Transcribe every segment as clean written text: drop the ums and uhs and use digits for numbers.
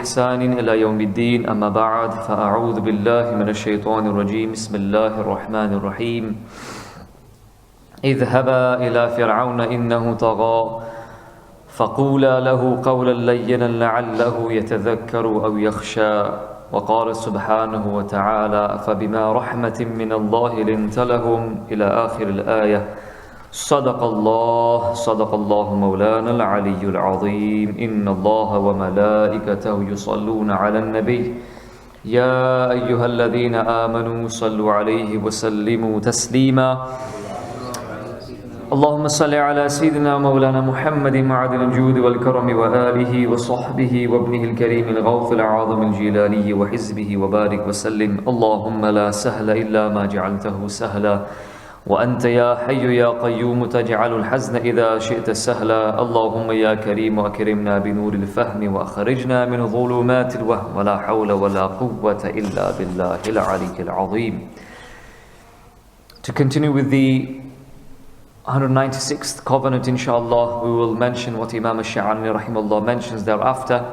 بإحسان إلى يوم الدين أما بعد فأعوذ بالله من الشيطان الرجيم بسم الله الرحمن الرحيم اذهبا إلى فرعون إنه طغى فقولا له قولا لينا لعله يتذكر أو يخشى وقال سبحانه وتعالى فبما رحمة من الله لنت لهم إلى آخر الآية صدق الله مولانا العلي العظيم إن الله وملائكته يصلون على النبي يا أيها الذين آمنوا صلوا عليه وسلموا تسليما اللهم صل على سيدنا مولانا محمد معدن الجود والكرم وآله وصحبه وابنه الكريم الغوث العظم الجلالي وحزبه وبارك وسلم اللهم لا سهل إلا ما جعلته سهلا وأنت يا حي يا قيوم تجعل الحزن إذا شئت سهلا اللهم يا كريم أكرمنا بنور الفهم وأخرجنا من ظلمات الوهم ولا حول ولا قوة إلا بالله العلي العظيم. To continue with the 196th covenant, inshallah, we will mention what Imam Sha'rani rahimahullah mentions thereafter.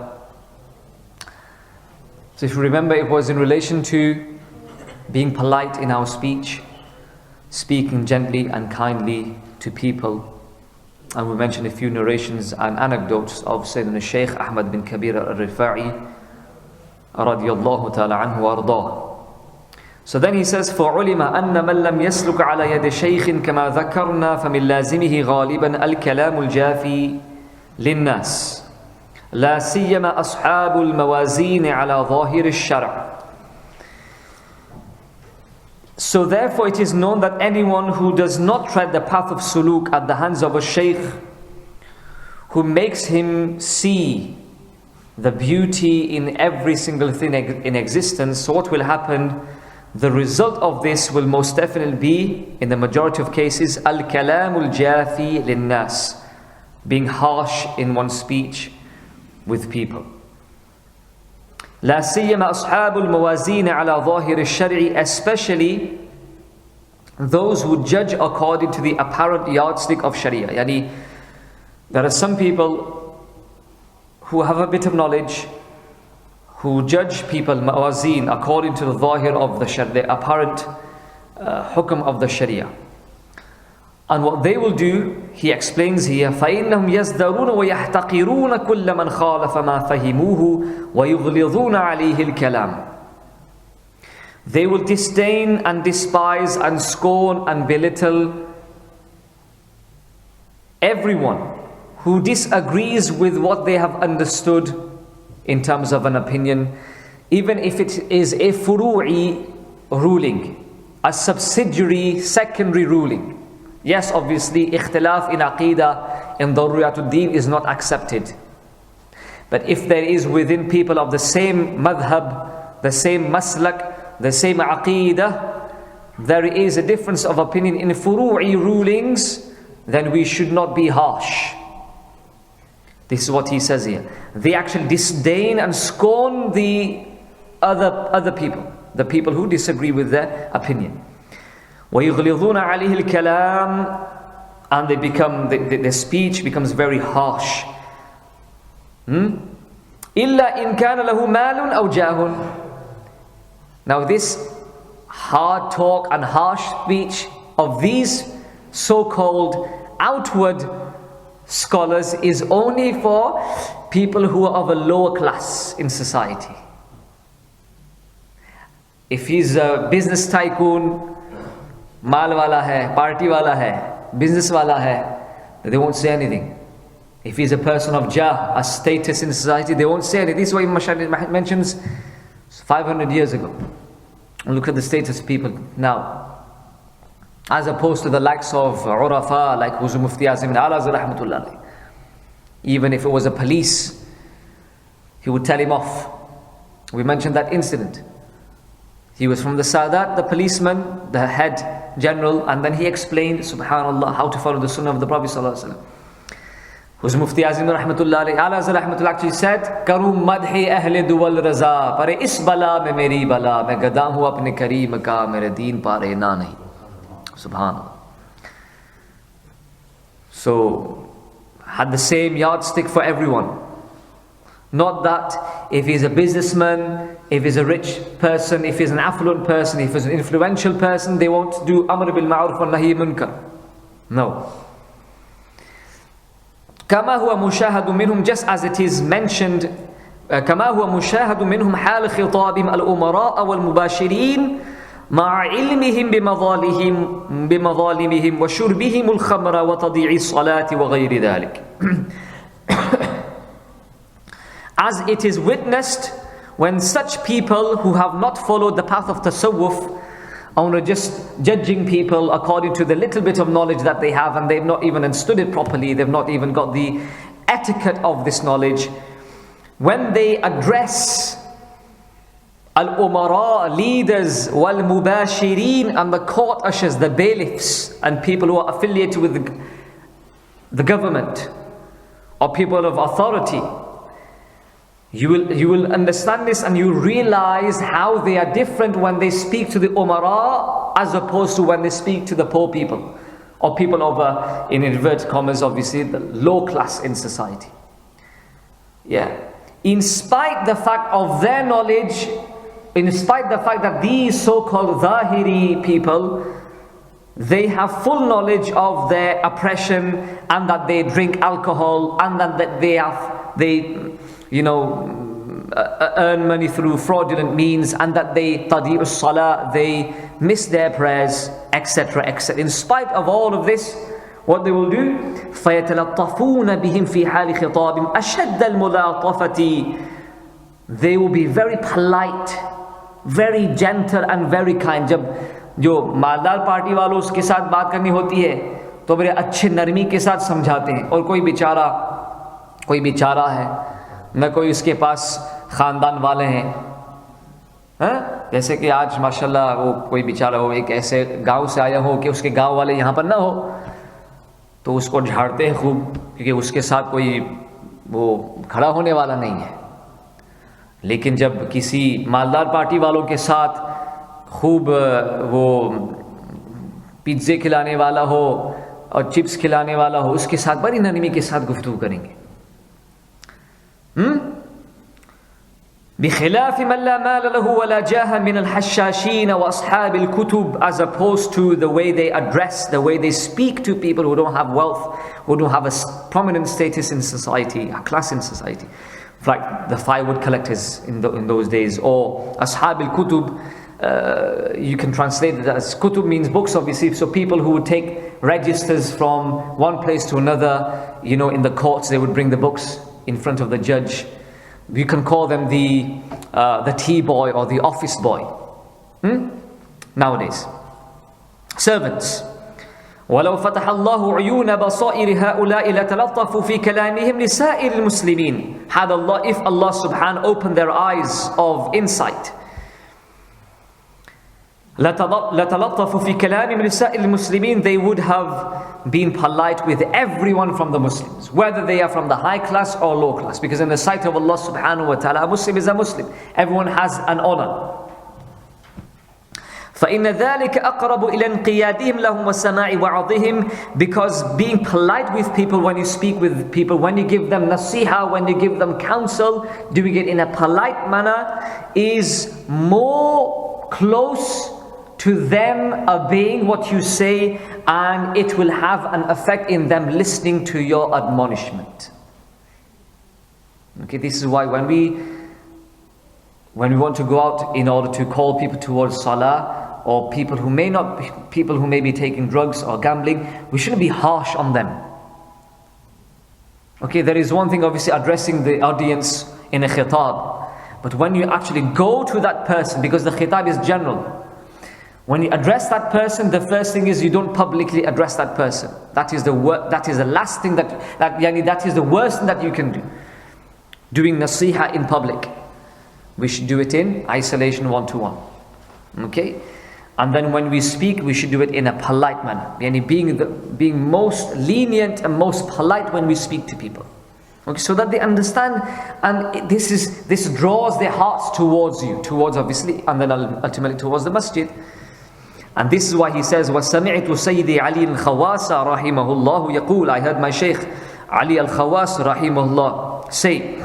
So if you remember, it was in relation to being polite in our speech, speaking gently and kindly to people. And we mentioned a few narrations and anecdotes of Sayyidina Shaykh Ahmad bin Kabir al-Rifa'i radiyallahu ta'ala anhu wa ardah. So then he says, فَعُلِمَ أَنَّ مَنْ لَمْ يَسْلُكَ عَلَى يَدِ شَيْخٍ كَمَا ذَكَرْنَا فَمِنْ لَازِمِهِ غَالِبًا الْكَلَامُ الْجَافِي لِلنَّاسِ لَا سِيَّمَا أَصْحَابُ الْمَوَازِينِ عَلَى ظَاهِرِ الشَّرْعِ. So therefore it is known that anyone who does not tread the path of suluk at the hands of a shaykh who makes him see the beauty in every single thing in existence, so what will happen? The result of this will most definitely be, in the majority of cases, al-kalamul jafi linnas, being harsh in one's speech with people. لا سيما أصحاب الموازين على ظاهر الشرع, especially those who judge according to the apparent yardstick of Sharia. Yani, there are some people who have a bit of knowledge, who judge people mawazin according to the zahir of the Sharia, the apparent hukm of the Sharia. And what they will do, he explains here, فَإِنَّهُمْ يَزْدَرُونَ وَيَحْتَقِرُونَ كُلَّ مَنْ خَالَفَ مَا فَهِمُوهُ وَيُغْلِظُونَ عَلَيْهِ الْكَلَامِ. They will disdain and despise and scorn and belittle everyone who disagrees with what they have understood in terms of an opinion, even if it is a furu'i ruling, a subsidiary, secondary ruling. Yes, obviously, ikhtilaf in aqidah, in daruriyatul deen is not accepted. But if there is within people of the same madhab, the same maslak, the same aqidah, there is a difference of opinion in furu'i rulings, then we should not be harsh. This is what he says here. They actually disdain and scorn the other people, the people who disagree with their opinion. وَيُغْلِظُونَ عَلَيْهِ الْكَلَامِ, and they become, their speech becomes very harsh. إِلَّا إِنْ كَانَ لَهُ مَالٌ أَوْ جَاهٌ. Now this hard talk and harsh speech of these so-called outward scholars is only for people who are of a lower class in society. If he's a business tycoon, mal wala hai, party wala hai, business wala hai, they won't say anything. If he's a person of jah, a status in society, they won't say anything. This is what Imam mentions 500 years ago. And look at the status of people now, as opposed to the likes of Urafa, like Huzu Mufti Azim Al-Azhari rahmatullah. Even if it was a police, he would tell him off. We mentioned that incident. He was from the Sadat, the policeman, the head general, and then he explained, subhanallah, how to follow the sunnah of the Prophet sallallahu alaihi wasallam. Huzu Mufti Azim rahmatullah Al-Azhari rahmatullah actually said, Karu madhi ahle duwal raza, pare is bala mein meri bala, main gada hu apne kareem ka, mere deen pare na nahi. Subhanallah. So, had the same yardstick for everyone. Not that if he's a businessman, if he's a rich person, if he's an affluent person, if he's an influential person, they won't do Amr bil Ma'ruf wa Nahy Munkar. No. كما هو مشاهد منهم, just as it is mentioned, كما هو مشاهد منهم حال خطابهم الأمراء والمباشرين مع علمهم بمظالمهم وشربهم الخمر وتضييع الصلاة وغير ذلك. As it is witnessed when such people who have not followed the path of tasawwuf are just judging people according to the little bit of knowledge that they have, and they've not even understood it properly, they've not even got the etiquette of this knowledge. When they address al-umara, leaders, wal-mubashirin, and the court ushers, the bailiffs, and people who are affiliated with the government or people of authority, you will understand this, and you realize how they are different when they speak to the umara as opposed to when they speak to the poor people or people of in inverted commas, obviously the low class in society. Yeah. In spite the fact of their knowledge, in spite the fact that these so-called Zahiri people, they have full knowledge of their oppression, and that they drink alcohol, and that they earn money through fraudulent means, and that they tadi'u salah, they miss their prayers, etc., etc. In spite of all of this, what they will do, فَيَتَلَطَّفُونَ بِهِمْ فِي حَالِ خِطَابٍ أَشَدَّ الْمُلَاطَفَةِ. They will be very polite, very gentle and very kind. जब जो मालदार party वालों उसके साथ बात करनी होती है तो बड़े अच्छे नरमी के साथ समझाते हैं, और कोई बेचारा है, न कोई उसके पास ख़ानदान वाले हैं, जैसे कि आज माशाल्लाह वो कोई बेचारा हो, एक ऐसे गांव से आया हो कि उसके गांव वाले यहाँ पर ना हो, तो उसको झाड़ते हैं खूब, क्योंकि उसके साथ कोई वो खड़ा होने वाला नहीं है. लेकिन जब किसी मालदार पार्टी वालों के साथ खूब वो पिज्ज़े खिलाने वाला हो और चिप्स खिलाने वाला हो, उसके साथ बड़ी नरमी के साथ गुफ्तगू करेंगे. بخلاف من لا مال له ولا جاه من الحشاشين وأصحاب الكتب, as opposed to the way they address, the way they speak to people who don't have wealth, who don't have a prominent status in society, a class in society, like the firewood collectors in those days, or Ashab al-Kutub. You can translate it as kutub means books, obviously, so people who would take registers from one place to another, in the courts they would bring the books in front of the judge. You can call them the tea boy or the office boy nowadays. Servants. ولو فتح الله عيون بصائر هؤلاء لتلطفوا في كلامهم لسائر المسلمين. If Allah subhanahu opened their eyes of insight, لتلطفوا في كلامهم لسائر المسلمين, they would have been polite with everyone from the Muslims, whether they are from the high class or low class, because in the sight of Allah subhanahu wa ta'ala, a Muslim is a Muslim. Everyone has an honor. فإن ذلك أقرب إلى انقيادهم لهم وسماع وعظهم, because being polite with people, when you speak with people, when you give them nasiha, when you give them counsel, doing it in a polite manner is more close to them obeying what you say, and it will have an effect in them listening to your admonishment. Okay, this is why when we want to go out in order to call people towards salah, or people who may be taking drugs or gambling, we shouldn't be harsh on them. Okay, there is one thing obviously addressing the audience in a khitab, but when you actually go to that person, because the khitab is general, when you address that person, the first thing is you don't publicly address that person. That is the last thing that is the worst thing that you can do. Doing nasiha in public. We should do it in isolation, one-to-one. Okay? And then when we speak, we should do it in a polite manner. Being most lenient and most polite when we speak to people. Okay, so that they understand, and this draws their hearts towards you, towards obviously, and then ultimately towards the masjid. And this is why he says, وَسَمِعْتُ سَيِّدِي عَلِي الْخَوَاسَ رَحِمَهُ اللَّهُ يَقُولُ, I heard my Shaykh Ali al-Khawas rahimahullah say,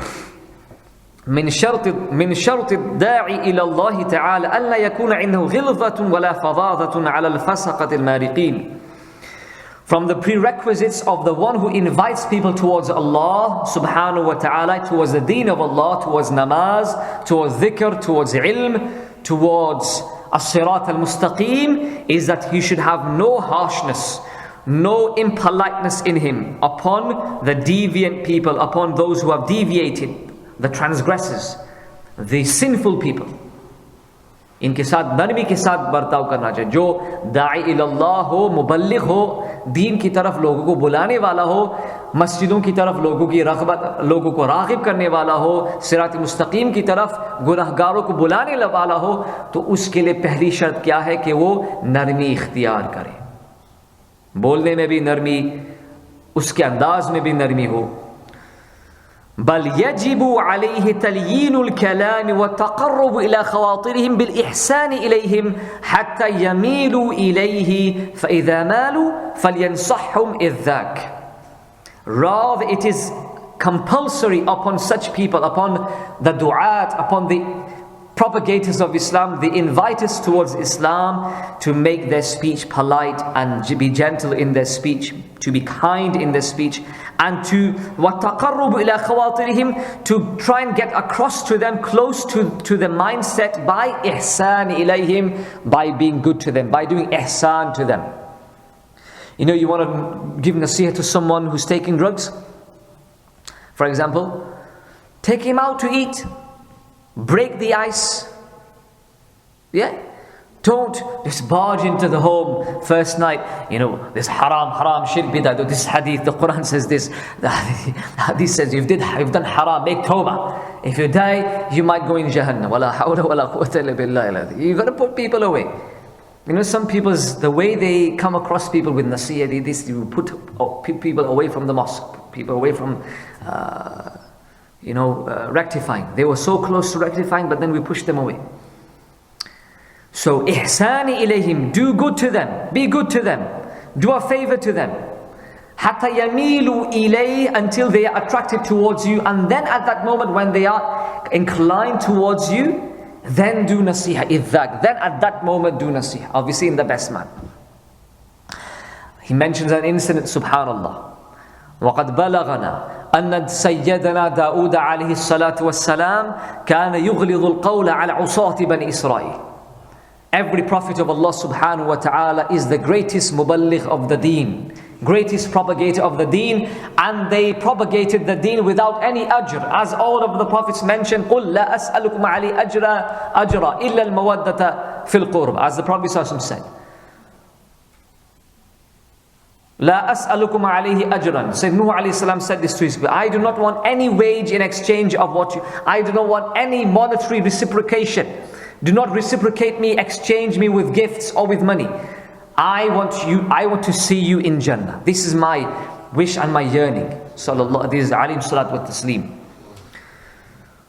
من شرط الداعي إلى الله تعالى ألا يكون عنده غلظة ولا فظاظة على الفسقة المارقين. From the prerequisites of the one who invites people towards Allah subhanahu wa ta'ala, towards the deen of Allah, towards namaz, towards dhikr, towards ilm, towards as-sirat al-mustaqim, is that he should have no harshness, no impoliteness in him upon the deviant people, upon those who have deviated, the transgressors, the sinful people. इनके साथ नरमी के साथ बर्ताव करना चाहिए. जो दाई इल्लल्लाह हो, मुबल्लिग हो, दीन की तरफ लोगों को बुलाने वाला हो, मस्जिदों की तरफ लोगों की रग़बत, लोगों को राग़िब करने वाला हो, सिरात मुस्तकीम की तरफ गुनहगारों को बुलाने वाला हो, तो उसके लिए पहली शर्त क्या है कि वो नरमी इख्तियार करे. बोलने में भी नरमी, उसके अंदाज में भी नरमी हो. बल यजिबु अलैहि तलयीनुल कलाम व तक़र्रुब इला ख़वातिरिहिम बिल इहसान इलैहिम हत्ता यमीलु इलैहि फ़इज़ा Malu फ़लयंसहहुम इज़्ज़ाक. Rather, it is compulsory upon such people, upon the du'at, upon the propagators of Islam, the inviters towards Islam, to make their speech polite and to be gentle in their speech, to be kind in their speech, and to وَتَقَرُّبُ إِلَىٰ خَوَاطِرِهِمْ, to try and get across to them, close to the mindset by ihsan ilayhim, by being good to them, by doing ihsan to them. You know, you want to give nasihah to someone who's taking drugs, for example, take him out to eat, break the ice. Yeah? Don't just barge into the home first night, you know, this haram, shirk, bidah, this hadith, the Quran says this, the hadith says you've done haram, make tawbah. If you die, you might go in Jahannam. Wala hawla wala quwwata illa billah. You've got to put people away. You know, some people's, the way they come across people with nasiyah, you put people away from the mosque, people away from, rectifying. They were so close to rectifying, but then we pushed them away. So, ihsani ilayhim, do good to them, be good to them, do a favor to them. Hatta yamilu ilay, until they are attracted towards you, and then at that moment when they are inclined towards you, then do nasiha, idhak. Then at that moment do nasiha, obviously in the best manner. He mentions an incident, subhanallah. وَقَدْ بَلَغَنَا أَنَّ سَيَّدَنَا دَاوُودَ عَلَيْهِ الصَّلَاةُ وَالسَّلَامُ كَانَ يُغْلِظُ الْقَوْلَ عَلَى عُصَاةِ بَنِي إِسْرَائِيلِ. Every prophet of Allah subhanahu wa ta'ala is the greatest muballigh of the deen, greatest propagator of the deen, and they propagated the deen without any ajr. As all of the prophets mentioned, قُلْ لَا أَسْأَلُكُمْ عَلَيْهِ أَجْرًا إِلَّا الْمَوَدَّةَ فِي الْقُرْبِ. As the Prophet said, La as'alukum alayhi ajran. Said Nuh alayhi salam said this to his people. I do not want any wage in exchange of what you, I do not want any monetary reciprocation. Do not reciprocate me, exchange me with gifts or with money. I want to see you in Jannah. This is my wish and my yearning. Sallallahu, this is alayhi salat wa taslim.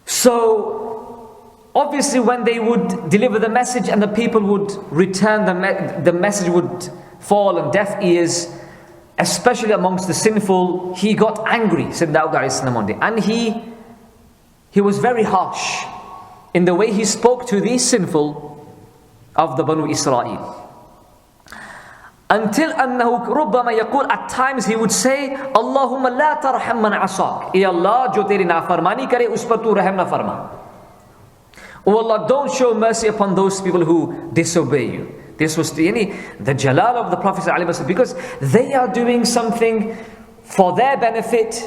So, obviously when they would deliver the message and the people would return, the message would fall on deaf ears, especially amongst the sinful. He got angry, said Dawud alayhi salam one day, and he was very harsh in the way he spoke to these sinful of the Banu Israel. Until أنه ربما يقول, at times he would say, Allahumma la tarham man asak. Ya Allah, jo teri nafarmani kare, us par tu rahm na farma. Oh Allah, don't show mercy upon those people who disobey you. This was the jalal of the Prophet ﷺ, because they are doing something for their benefit,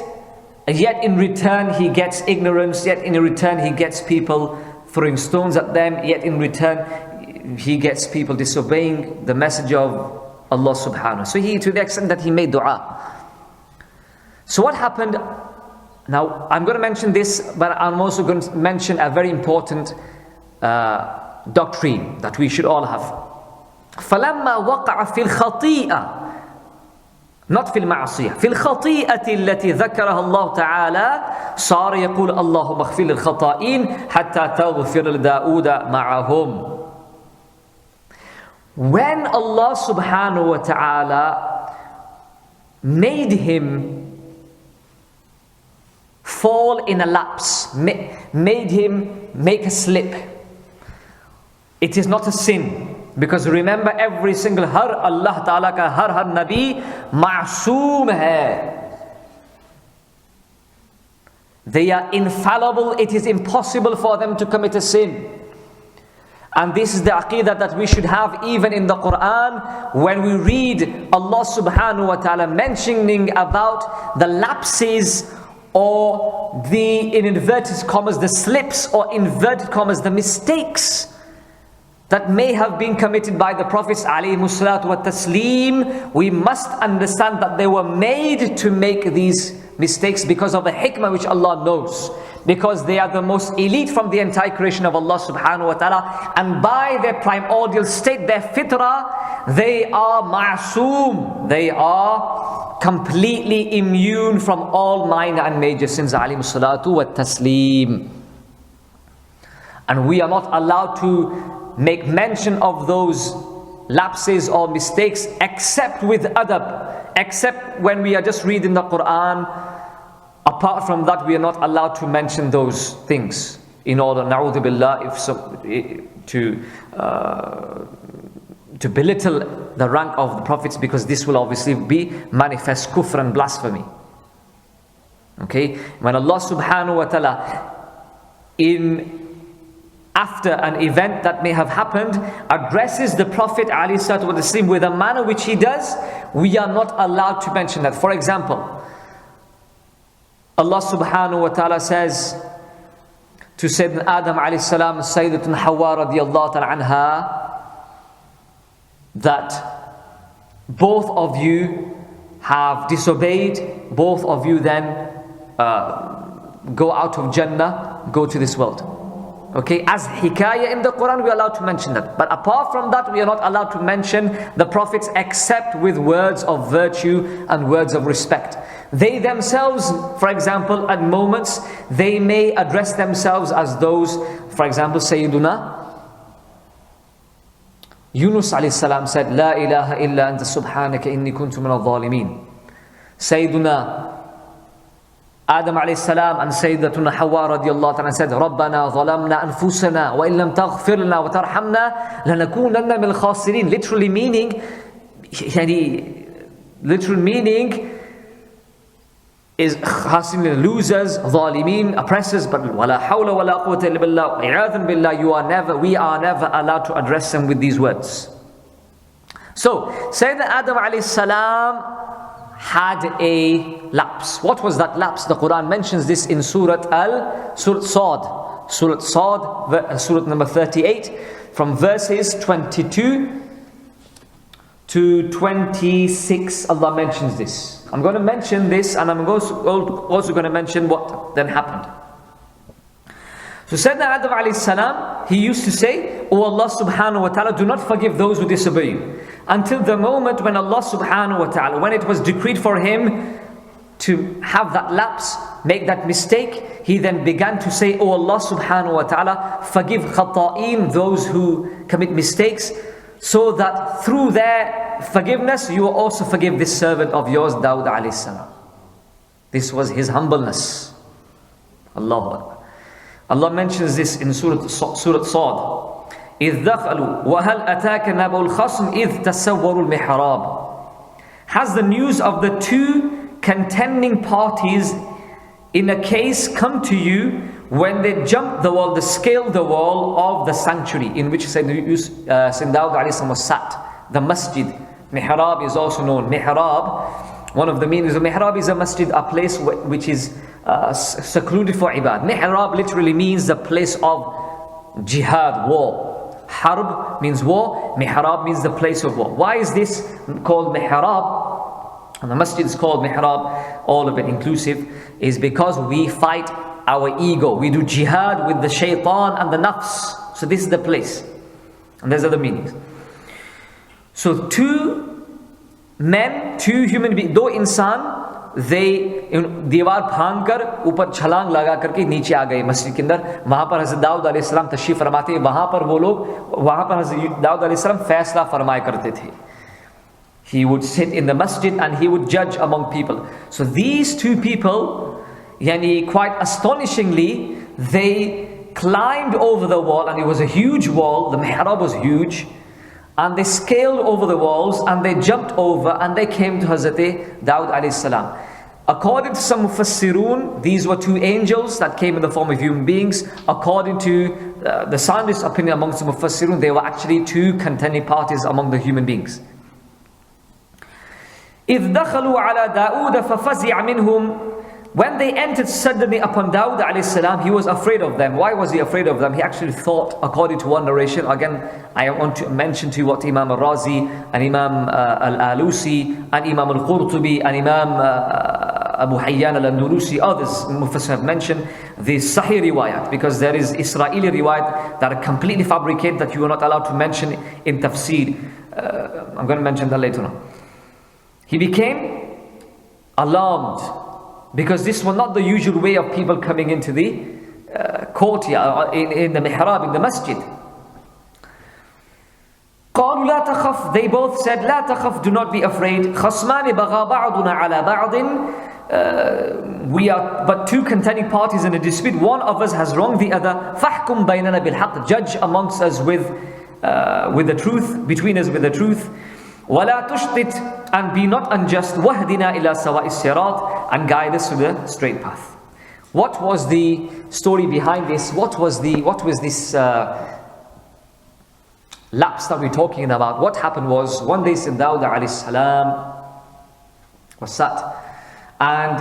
yet in return he gets ignorance, yet in return he gets people throwing stones at them, yet in return he gets people disobeying the message of Allah subhanahu. So he, to the extent that he made dua. So what happened? Now I'm going to mention this, but I'm also going to mention a very important doctrine that we should all have. فلما وقع في الخطيئة, not في المعصية, في الخطيئة التي ذكرها الله تعالى, صار يقول اللهم اغفر للخطائين حتى تغفر لداود معهم. When Allah subhanahu wa ta'ala made him fall in a lapse, made him make a slip, it is not a sin. Because remember, every single har Allah Ta'ala ka har Nabi ma'soom hai. They are infallible. It is impossible for them to commit a sin. And this is the aqidah that we should have even in the Quran. When we read Allah subhanahu wa ta'ala mentioning about the lapses or the, in inverted commas, the slips, or inverted commas, the mistakes that may have been committed by the Prophets alayhimu salatu wa taslim, we must understand that they were made to make these mistakes because of the hikmah which Allah knows. Because they are the most elite from the entire creation of Allah subhanahu wa ta'ala. And by their primordial state, their fitrah, they are ma'soom. They are completely immune from all minor and major sins alayhimu salatu wa taslim. And we are not allowed to make mention of those lapses or mistakes except with adab, except when we are just reading the Quran. Apart from that, we are not allowed to mention those things in order, na'udhu billah, to belittle the rank of the Prophets, because this will obviously be manifest kufr and blasphemy. Okay, when Allah subhanahu wa ta'ala after an event that may have happened, addresses the Prophet ﷺ with a manner which he does, we are not allowed to mention that. For example, Allah subhanahu wa ta'ala says to Sayyidina Adam alayhi salam, Sayyidatun Hawa radiyallahu ta'ala anha, that both of you have disobeyed, both of you then go out of Jannah, go to this world. Okay, as hikayah in the Quran, we are allowed to mention that. But apart from that, we are not allowed to mention the Prophets except with words of virtue and words of respect. They themselves, for example, at moments, they may address themselves as those, for example, Sayyiduna Yunus alayhi salam said, La ilaha illa anta subhanaka inni kuntu min al-zalimin. Sayyiduna Adam alayhi salam and Sayyidatuna Hawa radiyallahu ta'ala said, Rabbana zalamna anfusana wa illam taghfir lana wa tarhamna lanakunanna min al-khasirin. Literally meaning is khasirin, losers, zalimin, oppressors. But wala hawla wala quwwata illa billah, i'adhan billah, we are never allowed to address them with these words. So Sayyidina Adam alayhi salam had a lapse. What was that lapse? The Quran mentions this in Surah Sad, Surah number 38, from verses 22 to 26. Allah mentions this. I'm going to mention this, and I'm also going to mention what then happened. So Sayyidina Adam alayhi salam, he used to say, Oh Allah subhanahu wa ta'ala, do not forgive those who disobey you. Until the moment when Allah subhanahu wa ta'ala, when it was decreed for him to have that lapse, make that mistake, he then began to say, Oh Allah subhanahu wa ta'ala, forgive khata'in, those who commit mistakes, so that through their forgiveness, you will also forgive this servant of yours, Dawud alayhi salam. This was his humbleness. Allahu Akbar. Allah mentions this in Surah Sad. إِذْ دَخَلُوا وَهَلْ أَتَاكَ نَبَوُ الْخَصْمِ إِذْ تَسَوَّرُوا الْمِحْرَابِ. Has the news of the two contending parties in a case come to you when they jumped the wall, they scaled the wall of the sanctuary in which Sayyidina Dawud alayhi salam was sat, the masjid. Mihrab is also known. Mihrab, one of the meanings of mihrab is a masjid, a place which is secluded for ibad. Mihrab literally means the place of jihad, war. Harb means war, mihrab means the place of war. Why is this called mihrab? And the masjid is called mihrab, all of it inclusive, is because we fight our ego. We do jihad with the shaitan and the nafs. So this is the place. And there's other meanings. So two men, two human beings, दो इंसान, दीवार फांग कर ऊपर छलांग लगा करके नीचे आ गए मस्जिद के अंदर. वहां पर हज़रत दाऊद अलैहिस्सलाम तशरीफ फरमाते. वहां पर वो लोग, वहां पर हज़रत दाऊद अलैहिस्सलाम फैसला फरमाया करते थे. He would sit in the masjid and he would judge among people. So these two people Yani quite astonishingly, they climbed over the wall, and it was a huge wall. The mihrab was huge, and they scaled over the walls, and they jumped over, and they came to Hazrat Dawud alayhi salam. According to some Mufassirun, these were two angels that came in the form of human beings. According to the soundest opinion amongst the Mufassirun, they were actually two contending parties among the human beings. إِذْ دَخَلُوا عَلَى دَاوُودَ فَفَزِعَ مِنْهُمْ. When they entered suddenly upon Dawud alayhi salam, he was afraid of them. Why was he afraid of them? He actually thought, according to one narration, again, I want to mention to you what Imam Al-Razi and Imam Al-Alusi and Imam Al-Qurtubi and Imam Abu Hayyan Al-Andalusi, others Mufassir have mentioned, the Sahih riwayat, because there is Israeli riwayat that are completely fabricated that you are not allowed to mention in tafsir. I'm going to mention that later on. He became alarmed, because this was not the usual way of people coming into the courtyard, in the mihrab, in the masjid. قالوا لا تخف. They both said, لا تخف, do not be afraid. خصمان بغى بعضنا على بعض. We are but two contending parties in a dispute. One of us has wronged the other. فاحكم بيننا بالحق. Judge amongst us with the truth, between us with the truth. وَلَا تُشْطِتْ, and be not unjust. وَهْدِنَا إِلَى سَوَاءِ الصِّرَاطِ, and guide us to the straight path. What was the story behind this? What was this lapse that we're talking about? What happened was, one day Sayyidina Dawud alayhi salam was sat, and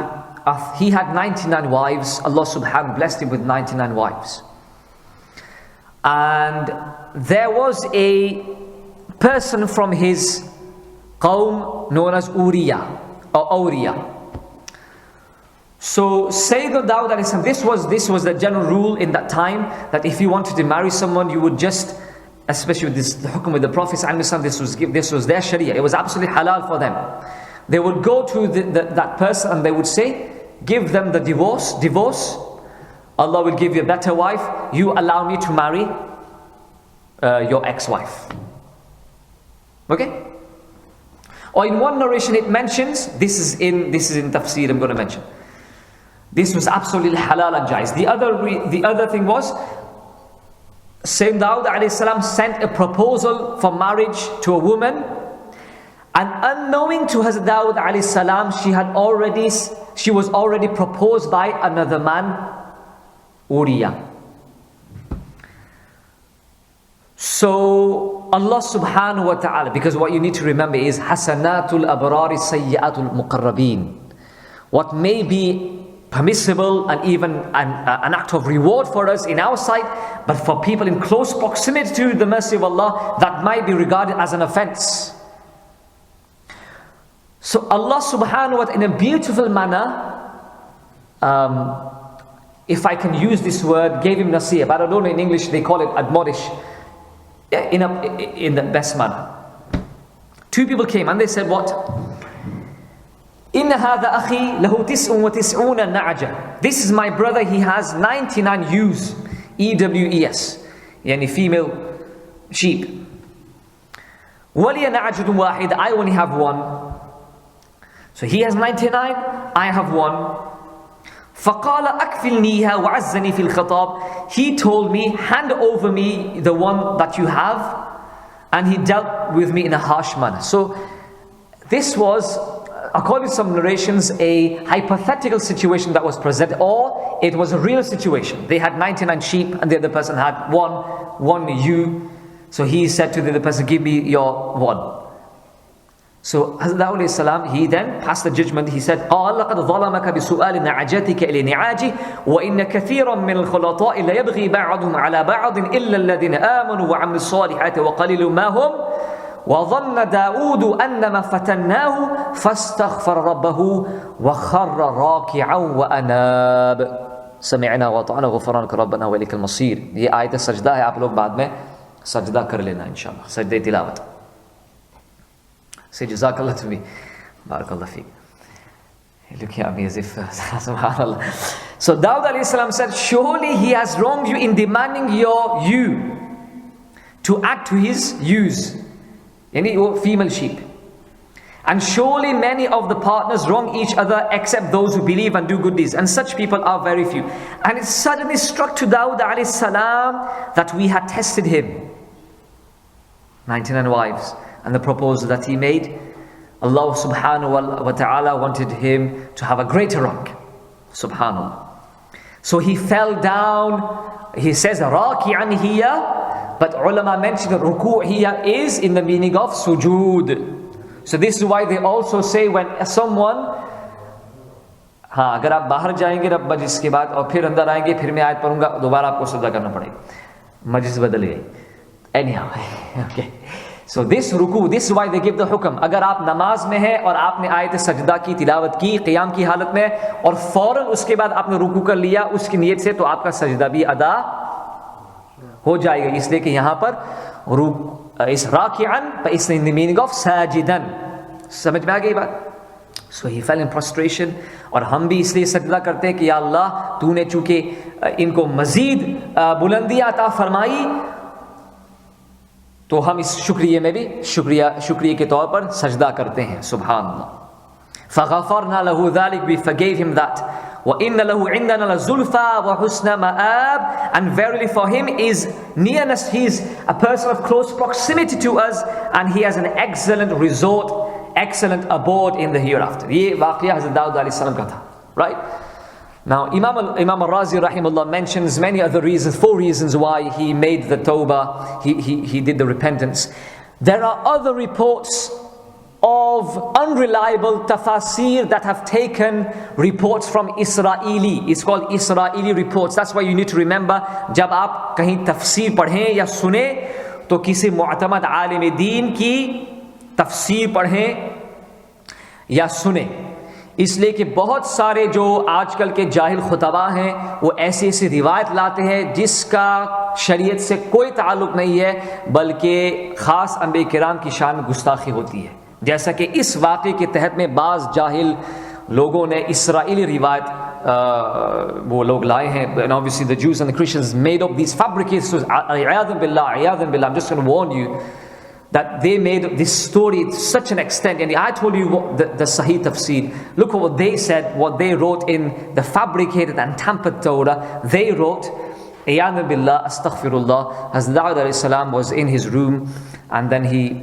he had 99 wives. Allah subhanahu blessed him with 99 wives. And there was a person from his Qawm known as Uriya or Awriya. So Sayyidina Dawud alayhi salam, this was the general rule in that time, that if you wanted to marry someone, you would just, especially with the hukum with the Prophet this was their sharia. It was absolutely halal for them. They would go to that person and they would say, give them the divorce. Allah will give you a better wife. You allow me to marry your ex-wife. Okay? Or in one narration it mentions, this is in tafsir I'm going to mention, this was absolutely halal and jais. The other thing was, Sayyidina Dawud alayhi salam sent a proposal for marriage to a woman, and unknowing to Hazrat Dawud alayhi salam, she was already proposed by another man, Uriya. So Allah subhanahu wa ta'ala, because what you need to remember is hasanatul abrari sayyatul muqarrabin. What may be permissible and even an act of reward for us in our sight, but for people in close proximity to the mercy of Allah, that might be regarded as an offense. So Allah subhanahu wa ta'ala, in a beautiful manner, if I can use this word, gave him nasiyah, but I don't know in English they call it admonish, in the best manner. Two people came and they said, what? إِنَّ هَذَا أَخِي لَهُ تِسْءٌ وَتِسْعُونَ نَعْجَةً. This is my brother, he has 99 ewes, EWES, yani female sheep. وَلِيَ نَعْجَةٌ وَاحِدَةٌ, I only have one. So he has 99, I have one. فَقَالَ أَكْفِلْنِيهَا وَعَزَّنِي فِي الْخِطَابِ. He told me, hand over me the one that you have, and he dealt with me in a harsh manner. So this was, according to some narrations, a hypothetical situation that was presented, or it was a real situation. They had 99 sheep and the other person had one ewe. So he said to the other person, give me your one. So Hazrat Dawud alayhi salam, he then passed the judgment. He said, قَالَ لَقَدْ ظَلَمَكَ بِسُؤَالِ نَعَجَتِكَ إِلَى نِعَاجِهِ وَإِنَّ كَثِيرًا مِنَ الْخُلَطَاءِ لَيَبْغِي بَعْضُهُمْ عَلَى بَعْضٍ إِلَّا الَّذِينَ آمَنُوا وَعَمِلُوا الصَّالِحَاتِ وَقَلِيلٌ مَا هُمْ وَظَنَّ دَاوُودُ أَنَّمَا فَتَنَّاهُ فَاسْتَغْفَرَ رَبَّهُ وَخَرَّ رَاكِعًا وَأَنَابَ سَمِعْنَا وَأَطَعْنَا غُفْرَانَكَ رَبَّنَا وَإِلَيْكَ الْمَصِيرُ. ये आयत सजदा है, आप लोग बाद में सजदा कर लेना इंशाल्लाह, सजदे तिलावत. Say Jazakallah to me. Barakallah fiqh. Looking at me as if, subhanallah. So Dawud alayhi salam said, surely he has wronged you in demanding your ewe to act to his ewes, any female sheep. And surely many of the partners wrong each other except those who believe and do good deeds. And such people are very few. And it suddenly struck to Dawud alayhi salam that we had tested him. 99 wives. And the proposal that he made, Allah subhanahu wa ta'ala wanted him to have a greater rank. Subhanallah. So he fell down. He says, Raki'an hiya. But ulama mentioned that ruku' hiya is in the meaning of sujood. So this is why they also say when someone, हाँ, अगर आप बाहर जाएंगे रब मजलिस के बाद और फिर अंदर आएंगे, फिर मैं आयत पढ़ूंगा, दोबारा आपको सजदा करना पड़ेगा, मजलिस बदल गई. Anyhow, okay. So this ruku, this is why they give the hukam. अगर आप नमाज में हैं और आपने आयत सजदा की तिलावत की क़ियाम की हालत में और फौरन उसके बाद आपने रुकू कर लिया उसकी नियत से, तो आपका सजदा भी अदा हो जाएगा. इसलिए कि यहाँ पर is raki'an, but it's in the meaning of sajidan. समझ में आ गई बात? So he fell in prostration. और हम भी इसलिए सजदा करते हैं कि या अल्लाह तूने चूंकि इनको मजीद बुलंदी अता फरमाई, तो हम इस शुक्रिया में भी शुक्रिया के तौर पर सजदा करते हैं. सुभान अल्लाह. فغفرنا له ذلك, we forgave him that. وَإِنَّ لَهُ عِنْدَنَا لَزُلْفَى وَحُسْنَ مَآبٍ, and verily for him is nearness, he is a person of close proximity to us, and he has an excellent resort, excellent abode in the hereafter. Ye waqiyah Hazrat Dawud alayhi salam ka tha, right? Now Imam Al-Razi rahimahullah mentions many other reasons, 4 reasons why he made the tawbah, he did the repentance. There are other reports of unreliable tafasir that have taken reports from Israeli. It's called Israeli reports. That's why you need to remember, जब आप कहीं तफसीर पढ़ें या सुने तो किसी मुअतमद आलिम दीन की तफसीर पढ़ें या सुने. इसलिए कि बहुत सारे जो आजकल के जाहिल खुतबा हैं वो ऐसी ऐसी रिवायत लाते हैं जिसका शरीयत से कोई ताल्लुक नहीं है, बल्कि ख़ास अंबिया किराम की शान में गुस्ताखी होती है. जैसा कि इस वाक़े के तहत में बाज़ जाहिल लोगों ने इसराइली रिवायत वो लोग लाए हैं. And obviously the Jews and the Christians made up these fabrications. A'yadhan billah, I'm just going to warn you that they made this story to such an extent. And I told you what the Sahih Tafsir. Look at what they said, what they wrote in the fabricated and tampered Torah. They wrote, A'yadhan billah, astaghfirullah. As Dawud alayhi salam was in his room, and then his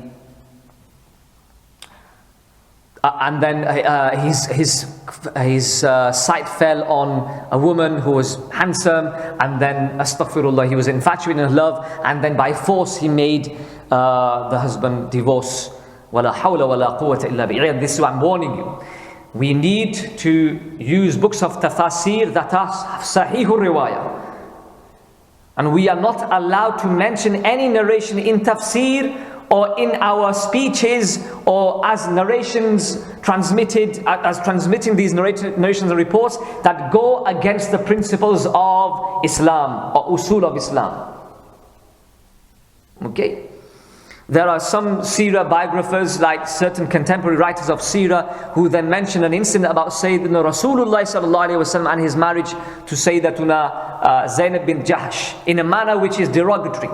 sight fell on a woman who was handsome, and then astaghfirullah, he was infatuated in love, and then by force he made the husband divorce. Wala hawla wala quwwata illa billah. This is why I'm warning you. We need to use books of tafasir that are sahihur riwayah, and we are not allowed to mention any narration in tafsir or in our speeches or as narrations transmitted, as transmitting these narrations and reports that go against the principles of Islam or usul of Islam. Okay? There are some seerah biographers, like certain contemporary writers of seerah, who then mention an incident about Sayyidina Rasulullah sallallahu alaihi wasallam and his marriage to Sayyidatuna Zainab bin Jahsh in a manner which is derogatory.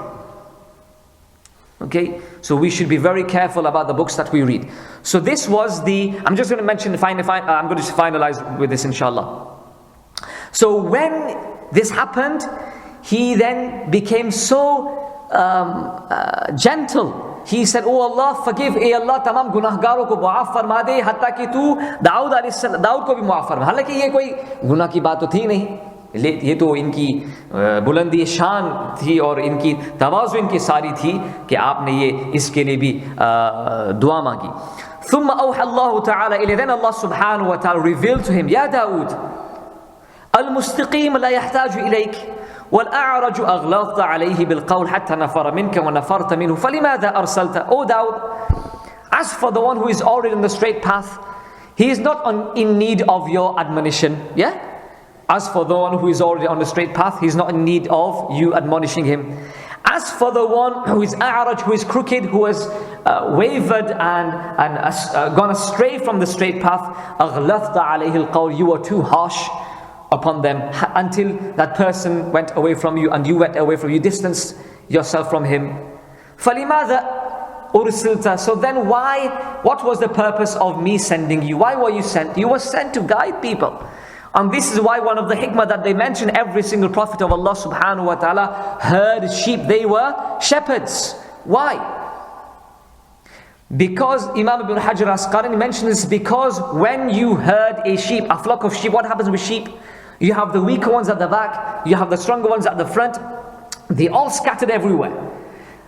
Okay, so we should be very careful about the books that we read. So this was I'm just going to mention, I'm going to finalize with this inshallah. So when this happened, he then became so gentle. He said, Oh Allah, forgive, eh Allah, tamam gunahgaron ko muaf farma de, hatta ki tu Daud ko bhi muaf farma. हालांकि ये कोई गुनाह की बात तो थी नहीं, ये तो इनकी बुलंदी शान थी और इनकी तवाज़ु इनकी सारी थी कि आपने ये इसके लिए भी दुआ मांगी. ثم أوحى الله تعالى إليه, then Allah subhanahu wa ta'ala revealed to him, Ya Dawood, المستقيم لا يحتاج إليك والأعرج أغلظت عليه بالقول حتى نفر منك ونفرت منه فلماذا أرسلت. O Dawood, as for the one who is already on the straight path, he is not in need of your admonition. Yeah? As for the one who is already on the straight path, he is not in need of you admonishing him. As for the one who is a'raj, who is crooked, who has wavered and gone astray from the straight path, أغلظت عليه القول, you were too harsh upon them until that person went away from you and you went away from you, distanced yourself from him. فَلِمَاذَا ursilta. So then what was the purpose of me sending you? Why were you sent? You were sent to guide people. And this is why one of the hikmah that they mention, every single prophet of Allah subhanahu wa ta'ala herd sheep. They were shepherds. Why? Because Imam ibn Hajar Al-Asqalani mentions this, because when you herd a sheep, a flock of sheep, what happens with sheep? You have the weaker ones at the back, you have the stronger ones at the front. They all scattered everywhere.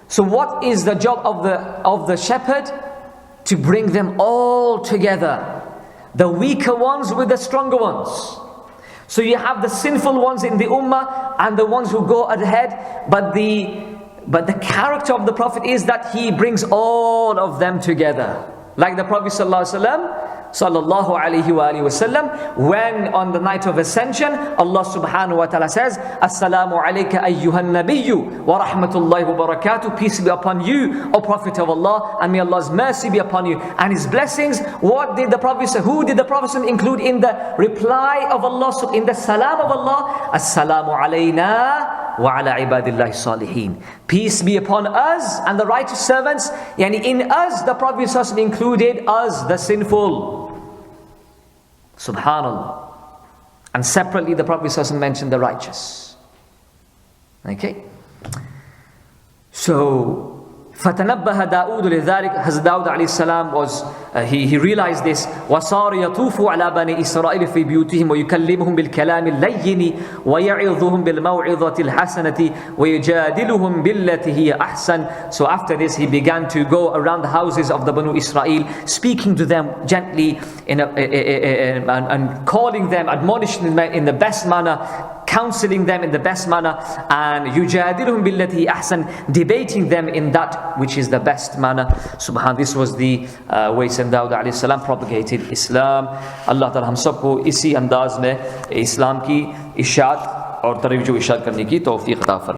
So what is the job of the shepherd? To bring them all together. The weaker ones with the stronger ones. So you have the sinful ones in the ummah and the ones who go ahead, but the character of the Prophet is that he brings all of them together. Like the Prophet sallallahu alaihi wasallam, when on the night of ascension, Allah subhanahu wa ta'ala says, Assalamu alayka ayyuhan nabiyyu wa rahmatullahi wa barakatuh. Peace be upon you, O Prophet of Allah, and may Allah's mercy be upon you. And His blessings, what did the Prophet say? Who did the Prophet include in the reply of Allah, in the salam of Allah? Assalamu alayna wa ala ibadillahi salihin. Peace be upon us and the righteous servants. Yani in us, the Prophet included us, the sinful. Subhanallah. And separately, the Prophet mentioned the righteous. Okay? So, فَتَنَبَّهَ دَاوُدُ لِذَلِكَ. Hazrat Daud alayhi salam was, he realized this. وَصَارَ يَطُوفُ عَلَى بَنِي إِسْرَائِيلِ فِي بِيُوتِهِمْ وَيُكَلِّمُهُم بِالْكَلَامِ اللَّيِّنِ وَيَعِظُهُم بِالْمَوْعِظَةِ الْحَسَنَةِ وَيُجَادِلُهُم بِالَّتِي هِيَ أَحْسَنُ. So after this, he began to go around the houses of the Banu Israel, speaking to them gently and calling them, admonishing them in the best manner, counseling them in the best manner, and yujadiluhum billati ahsan, debating them in that which is the best manner. Subhan, this was the way Sayyidina Daud alayhi salam propagated Islam. Allah Ta'ala हम सबको इसी अंदाज में इस्लाम की इशाअत और तरवीज इशाअत करने की तौफीक अता फरमाए.